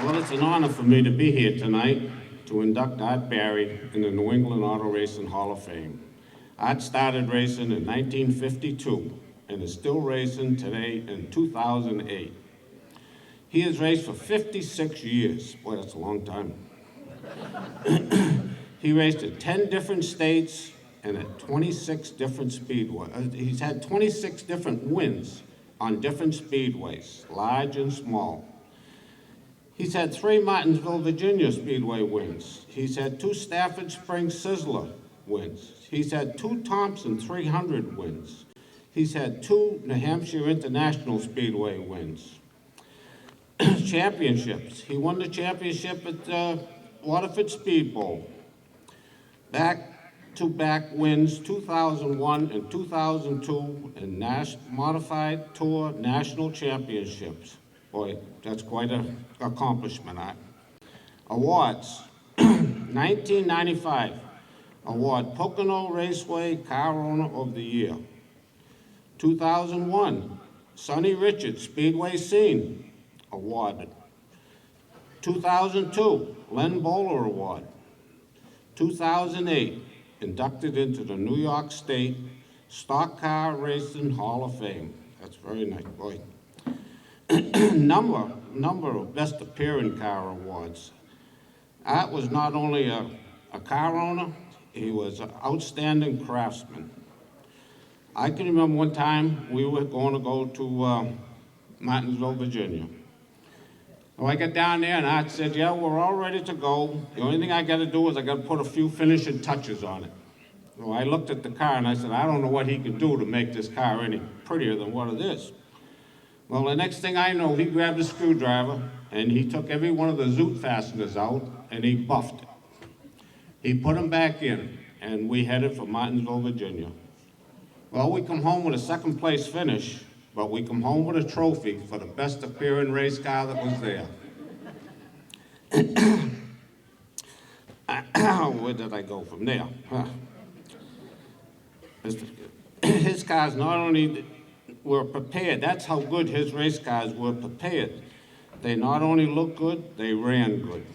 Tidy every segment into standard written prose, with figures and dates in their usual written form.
Well, it's an honor for me to be here tonight to induct Art Barry in the New England Auto Racing Hall of Fame. Art started racing in 1952 and is still racing today in 2008. He has raced for 56 years. Boy, that's a long time. He raced in 10 different states and at 26 different speedways. He's had 26 different wins on different speedways, large and small. He's had 3 Martinsville, Virginia Speedway wins. He's had 2 Stafford Springs Sizzler wins. He's had 2 Thompson 300 wins. He's had 2 New Hampshire International Speedway wins. Championships. He won the championship at Waterford Speed Bowl. Back-to-back wins, 2001 and 2002 in Modified Tour National Championships. Boy, that's quite an accomplishment, Art. Awards. 1995 award, Pocono Raceway Car Owner of the Year. 2001, Sonny Richards Speedway Scene awarded. 2002, Len Bowler Award. 2008, inducted into the New York State Stock Car Racing Hall of Fame. That's very nice, boy. Number of Best Appearing Car Awards. Art was not only a car owner, he was an outstanding craftsman. I can remember one time we were going to go to Martinsville, Virginia. Well, I got down there and Art said, yeah, we're all ready to go. The only thing I got to do is I got to put a few finishing touches on it. So I looked at the car and I said, I don't know what he could do to make this car any prettier than what it is. Well, the next thing I know, he grabbed a screwdriver and he took every one of the zoot fasteners out and he buffed it. He put them back in and we headed for Martinsville, Virginia. Well, we come home with a second place finish, but we come home with a trophy for the best appearing race car that was there. Where did I go from there? His cars not only were prepared, that's how good his race cars were prepared. They not only looked good, they ran good.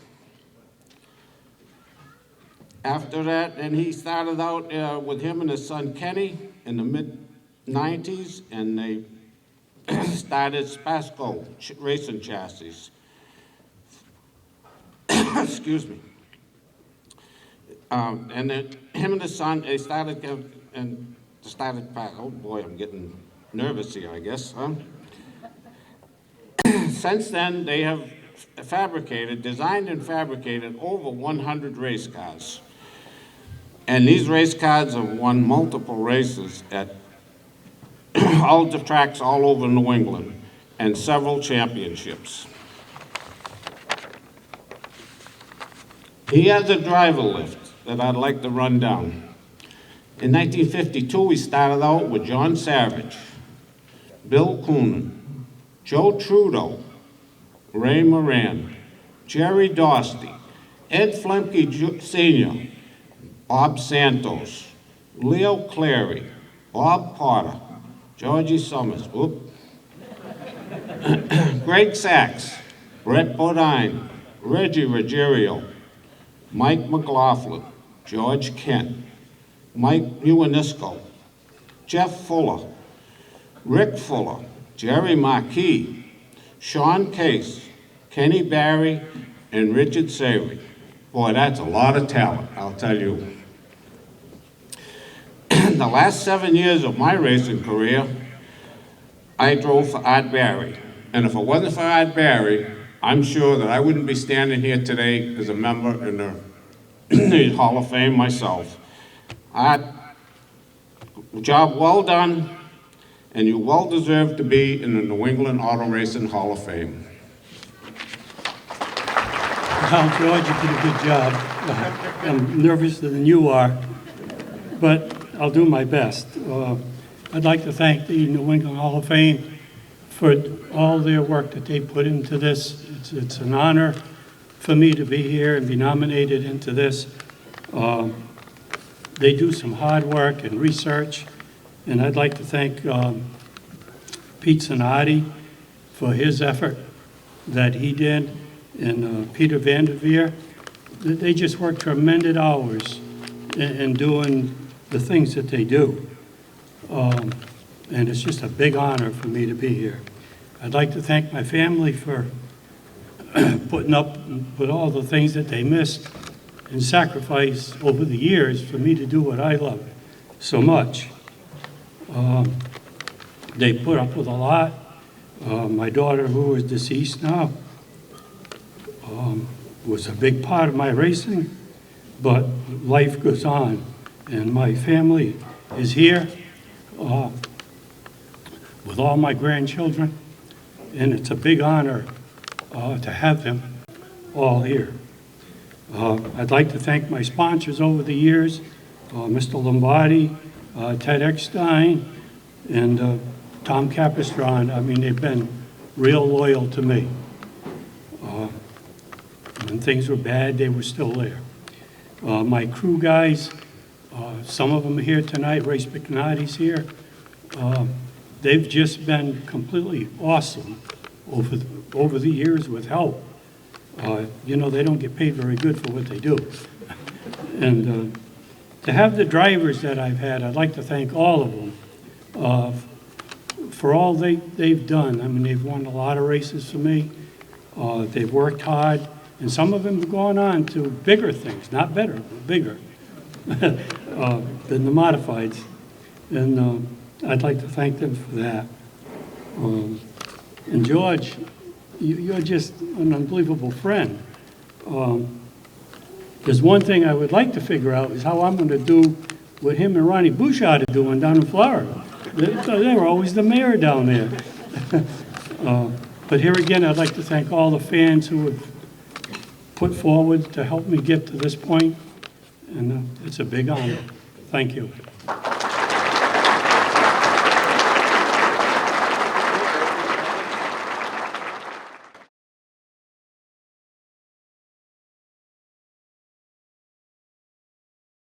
After that, and he started out with him and his son Kenny in the mid-90s, and they started Spasco racing chassis. Excuse me. And then him and his son, they started, oh boy, I'm getting nervous here, I guess, huh? Since then, they have designed and fabricated over 100 race cars. And these race cars have won multiple races at all the tracks all over New England and several championships. He has a driver lift that I'd like to run down. In 1952, he started out with John Savage, Bill Coonan, Joe Trudeau, Ray Moran, Jerry Dostey, Ed Flemke Sr., Bob Santos, Leo Clary, Bob Potter, Georgie Summers, Greg Sachs, Brett Bodine, Reggie Ruggiero, Mike McLaughlin, George Kent, Mike Uanisco, Jeff Fuller, Rick Fuller, Jerry Marquis, Sean Case, Kenny Barry, and Richard Savory. Boy, that's a lot of talent, I'll tell you. The last 7 years of my racing career, I drove for Art Barry. And if it wasn't for Art Barry, I'm sure that I wouldn't be standing here today as a member in the Hall of Fame myself. Art, job well done, and you well deserve to be in the New England Auto Racing Hall of Fame. Well, George, you did a good job. I'm nervouser than you are, but I'll do my best. I'd like to thank the New England Hall of Fame for all their work that they put into this. It's an honor for me to be here and be nominated into this. They do some hard work and research, and I'd like to thank Pete Zanardi for his effort that he did and Peter Vanderveer. They just work tremendous hours in doing the things that they do. And it's just a big honor for me to be here. I'd like to thank my family for putting up with all the things that they missed and sacrificed over the years for me to do what I love so much. They put up with a lot. My daughter, who is deceased now, was a big part of my racing, but life goes on, and my family is here with all my grandchildren, and it's a big honor to have them all here. I'd like to thank my sponsors over the years, Mr. Lombardi, Ted Eckstein, and Tom Capistron. I mean, they've been real loyal to me. When things were bad, they were still there. My crew guys, some of them are here tonight. Ray Spicnati's here. They've just been completely awesome over the years with help. You know, they don't get paid very good for what they do. And to have the drivers that I've had, I'd like to thank all of them for all they've done. I mean, they've won a lot of races for me. They've worked hard, and some of them have gone on to bigger things, not better, but bigger than the modifieds. And I'd like to thank them for that. And George, you're just an unbelievable friend. There's one thing I would like to figure out is how I'm going to do what him and Ronnie Bouchard are doing down in Florida. They were always the mayor down there. But here again, I'd like to thank all the fans who have put forward to help me get to this point, and it's a big honor. Thank you.